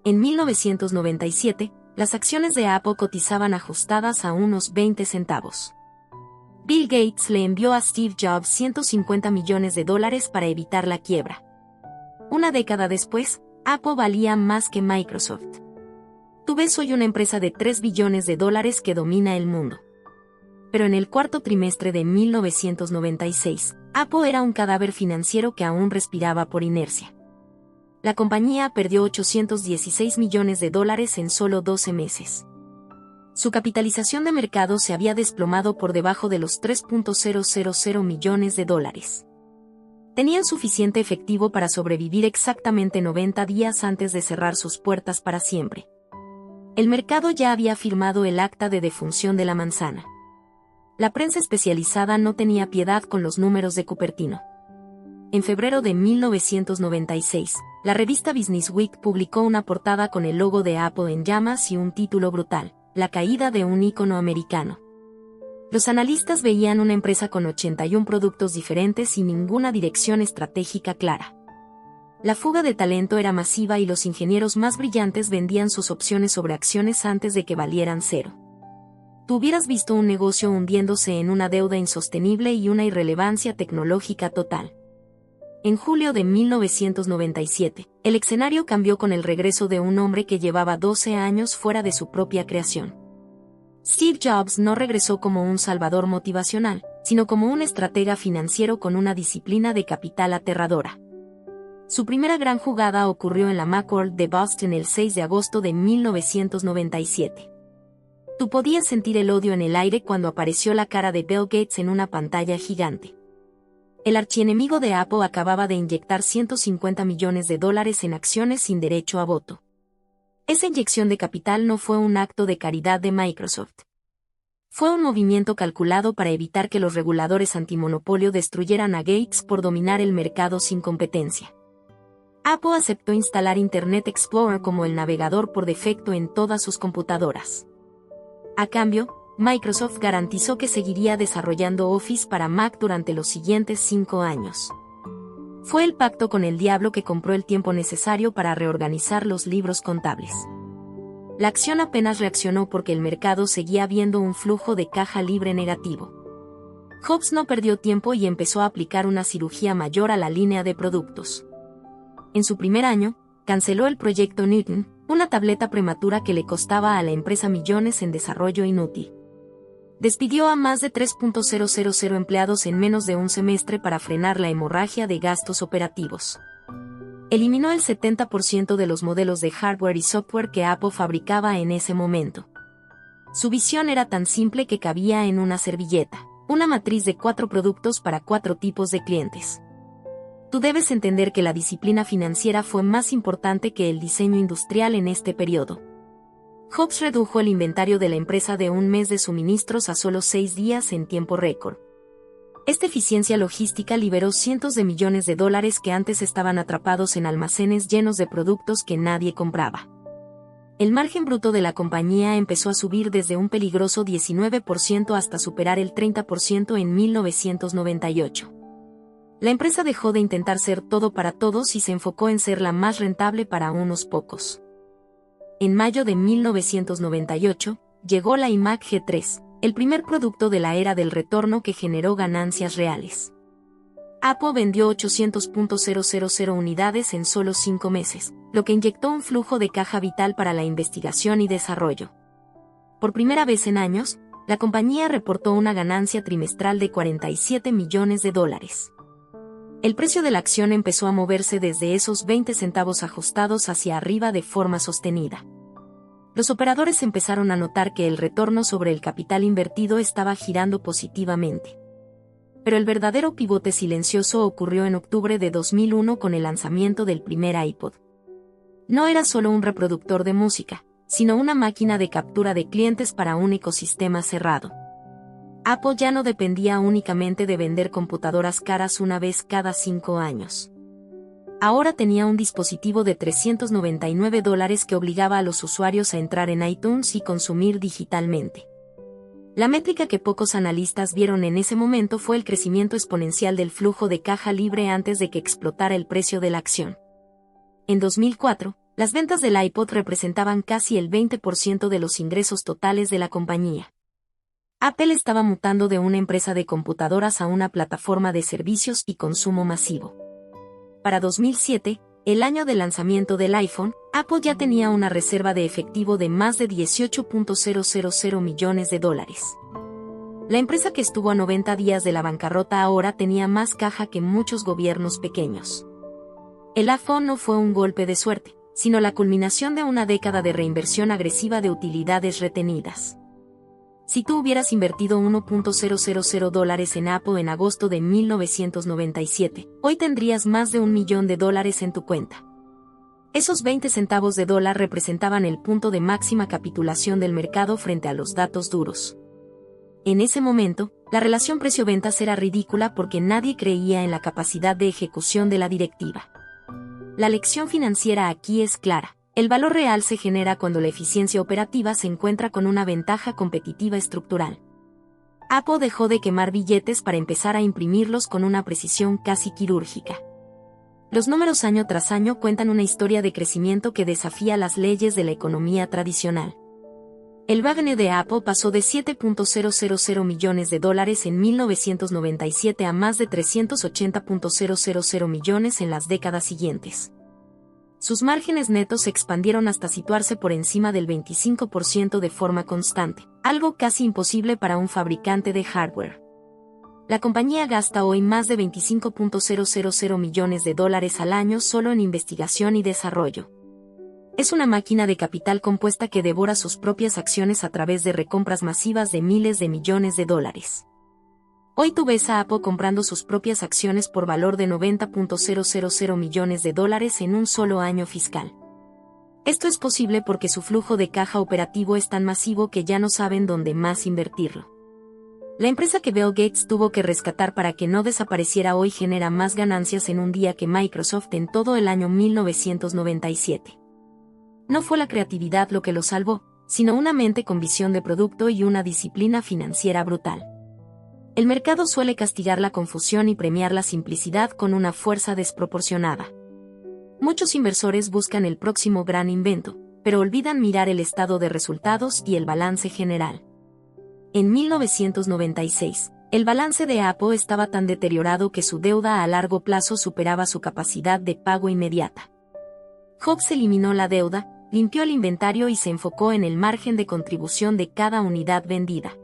En 1997, las acciones de Apple cotizaban ajustadas a unos 20 centavos. Bill Gates le envió a Steve Jobs $150 millones para evitar la quiebra. Una década después, Apple valía más que Microsoft. Tú ves hoy una empresa de $3 billones que domina el mundo. Pero en el cuarto trimestre de 1996, Apple era un cadáver financiero que aún respiraba por inercia. La compañía perdió $816 millones en solo 12 meses. Su capitalización de mercado se había desplomado por debajo de los $3.000 millones. Tenían suficiente efectivo para sobrevivir exactamente 90 días antes de cerrar sus puertas para siempre. El mercado ya había firmado el acta de defunción de la manzana. La prensa especializada no tenía piedad con los números de Cupertino. En febrero de 1996, la revista Business Week publicó una portada con el logo de Apple en llamas y un título brutal: La caída de un ícono americano. Los analistas veían una empresa con 81 productos diferentes y ninguna dirección estratégica clara. La fuga de talento era masiva y los ingenieros más brillantes vendían sus opciones sobre acciones antes de que valieran cero. Tú hubieras visto un negocio hundiéndose en una deuda insostenible y una irrelevancia tecnológica total. En julio de 1997, el escenario cambió con el regreso de un hombre que llevaba 12 años fuera de su propia creación. Steve Jobs no regresó como un salvador motivacional, sino como un estratega financiero con una disciplina de capital aterradora. Su primera gran jugada ocurrió en la Macworld de Boston el 6 de agosto de 1997. Tú podías sentir el odio en el aire cuando apareció la cara de Bill Gates en una pantalla gigante. El archienemigo de Apple acababa de inyectar $150 millones en acciones sin derecho a voto. Esa inyección de capital no fue un acto de caridad de Microsoft. Fue un movimiento calculado para evitar que los reguladores antimonopolio destruyeran a Gates por dominar el mercado sin competencia. Apple aceptó instalar Internet Explorer como el navegador por defecto en todas sus computadoras. A cambio, Microsoft garantizó que seguiría desarrollando Office para Mac durante los siguientes 5 años. Fue el pacto con el diablo que compró el tiempo necesario para reorganizar los libros contables. La acción apenas reaccionó porque el mercado seguía viendo un flujo de caja libre negativo. Jobs no perdió tiempo y empezó a aplicar una cirugía mayor a la línea de productos. En su primer año, canceló el proyecto Newton, una tableta prematura que le costaba a la empresa millones en desarrollo inútil. Despidió a más de 3.000 empleados en menos de un semestre para frenar la hemorragia de gastos operativos. Eliminó el 70% de los modelos de hardware y software que Apple fabricaba en ese momento. Su visión era tan simple que cabía en una servilleta, una matriz de 4 productos para 4 tipos de clientes. Tú debes entender que la disciplina financiera fue más importante que el diseño industrial en este periodo. Jobs redujo el inventario de la empresa de un mes de suministros a solo 6 días en tiempo récord. Esta eficiencia logística liberó cientos de millones de dólares que antes estaban atrapados en almacenes llenos de productos que nadie compraba. El margen bruto de la compañía empezó a subir desde un peligroso 19% hasta superar el 30% en 1998. La empresa dejó de intentar ser todo para todos y se enfocó en ser la más rentable para unos pocos. En mayo de 1998, llegó la iMac G3, el primer producto de la era del retorno que generó ganancias reales. Apple vendió 800.000 unidades en solo 5 meses, lo que inyectó un flujo de caja vital para la investigación y desarrollo. Por primera vez en años, la compañía reportó una ganancia trimestral de $47 millones. El precio de la acción empezó a moverse desde esos 20 centavos ajustados hacia arriba de forma sostenida. Los operadores empezaron a notar que el retorno sobre el capital invertido estaba girando positivamente. Pero el verdadero pivote silencioso ocurrió en octubre de 2001 con el lanzamiento del primer iPod. No era solo un reproductor de música, sino una máquina de captura de clientes para un ecosistema cerrado. Apple ya no dependía únicamente de vender computadoras caras una vez cada 5 años. Ahora tenía un dispositivo de $399 que obligaba a los usuarios a entrar en iTunes y consumir digitalmente. La métrica que pocos analistas vieron en ese momento fue el crecimiento exponencial del flujo de caja libre antes de que explotara el precio de la acción. En 2004, Las ventas del iPod representaban casi el 20% de los ingresos totales de la compañía. Apple estaba mutando de una empresa de computadoras a una plataforma de servicios y consumo masivo. Para 2007, el año de lanzamiento del iPhone, Apple ya tenía una reserva de efectivo de más de $18.000 millones. La empresa, que estuvo a 90 días de la bancarrota, ahora tenía más caja que muchos gobiernos pequeños. El iPhone no fue un golpe de suerte, sino la culminación de una década de reinversión agresiva de utilidades retenidas. Si tú hubieras invertido $1.000 en Apple en agosto de 1997, hoy tendrías más de $1 millón en tu cuenta. Esos 20 centavos de dólar representaban el punto de máxima capitulación del mercado frente a los datos duros. En ese momento, la relación precio-ventas era ridícula porque nadie creía en la capacidad de ejecución de la directiva. La lección financiera aquí es clara. El valor real se genera cuando la eficiencia operativa se encuentra con una ventaja competitiva estructural. Apple dejó de quemar billetes para empezar a imprimirlos con una precisión casi quirúrgica. Los números año tras año cuentan una historia de crecimiento que desafía las leyes de la economía tradicional. El revenue de Apple pasó de $7.000 millones en 1997 a más de $380.000 millones en las décadas siguientes. Sus márgenes netos se expandieron hasta situarse por encima del 25% de forma constante, algo casi imposible para un fabricante de hardware. La compañía gasta hoy más de $25.000 millones al año solo en investigación y desarrollo. Es una máquina de capital compuesta que devora sus propias acciones a través de recompras masivas de miles de millones de dólares. Hoy tú ves a Apple comprando sus propias acciones por valor de $90.000 millones en un solo año fiscal. Esto es posible porque su flujo de caja operativo es tan masivo que ya no saben dónde más invertirlo. La empresa que Bill Gates tuvo que rescatar para que no desapareciera hoy genera más ganancias en un día que Microsoft en todo el año 1997. No fue la creatividad lo que lo salvó, sino una mente con visión de producto y una disciplina financiera brutal. El mercado suele castigar la confusión y premiar la simplicidad con una fuerza desproporcionada. Muchos inversores buscan el próximo gran invento, pero olvidan mirar el estado de resultados y el balance general. En 1996, el balance de Apple estaba tan deteriorado que su deuda a largo plazo superaba su capacidad de pago inmediata. Jobs eliminó la deuda, limpió el inventario y se enfocó en el margen de contribución de cada unidad vendida.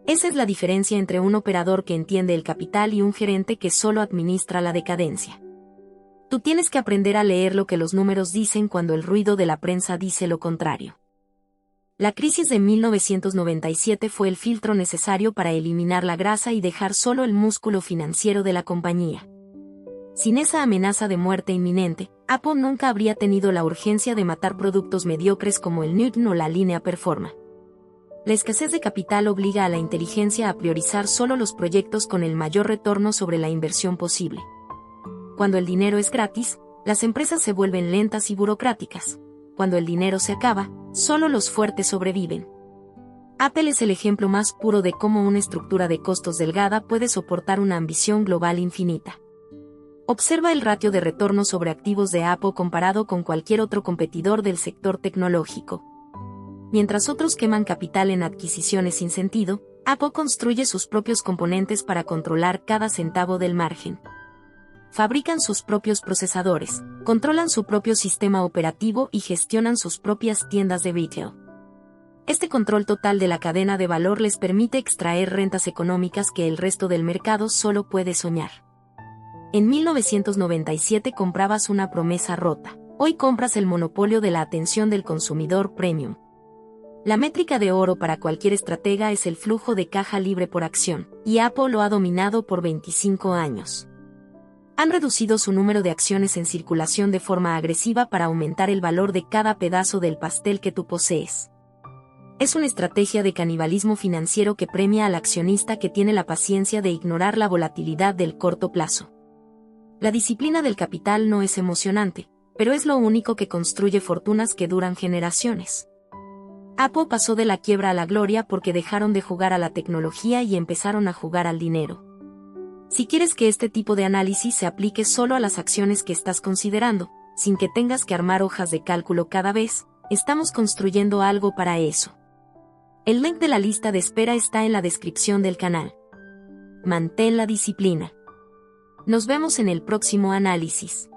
Esa es la diferencia entre un operador que entiende el capital y un gerente que solo administra la decadencia. Tú tienes que aprender a leer lo que los números dicen cuando el ruido de la prensa dice lo contrario. La crisis de 1997 fue el filtro necesario para eliminar la grasa y dejar solo el músculo financiero de la compañía. Sin esa amenaza de muerte inminente, Apple nunca habría tenido la urgencia de matar productos mediocres como el Newton o la línea Performa. La escasez de capital obliga a la inteligencia a priorizar solo los proyectos con el mayor retorno sobre la inversión posible. Cuando el dinero es gratis, las empresas se vuelven lentas y burocráticas. Cuando el dinero se acaba, solo los fuertes sobreviven. Apple es el ejemplo más puro de cómo una estructura de costos delgada puede soportar una ambición global infinita. Observa el ratio de retorno sobre activos de Apple comparado con cualquier otro competidor del sector tecnológico. Mientras otros queman capital en adquisiciones sin sentido, Apple construye sus propios componentes para controlar cada centavo del margen. Fabrican sus propios procesadores, controlan su propio sistema operativo y gestionan sus propias tiendas de retail. Este control total de la cadena de valor les permite extraer rentas económicas que el resto del mercado solo puede soñar. En 1997 comprabas una promesa rota. Hoy compras el monopolio de la atención del consumidor premium. La métrica de oro para cualquier estratega es el flujo de caja libre por acción, y Apple lo ha dominado por 25 años. Han reducido su número de acciones en circulación de forma agresiva para aumentar el valor de cada pedazo del pastel que tú posees. Es una estrategia de canibalismo financiero que premia al accionista que tiene la paciencia de ignorar la volatilidad del corto plazo. La disciplina del capital no es emocionante, pero es lo único que construye fortunas que duran generaciones. Apple pasó de la quiebra a la gloria porque dejaron de jugar a la tecnología y empezaron a jugar al dinero. Si quieres que este tipo de análisis se aplique solo a las acciones que estás considerando, sin que tengas que armar hojas de cálculo cada vez. Estamos construyendo algo para eso. El link de la lista de espera está en la descripción del canal. Mantén la disciplina. Nos vemos en el próximo análisis.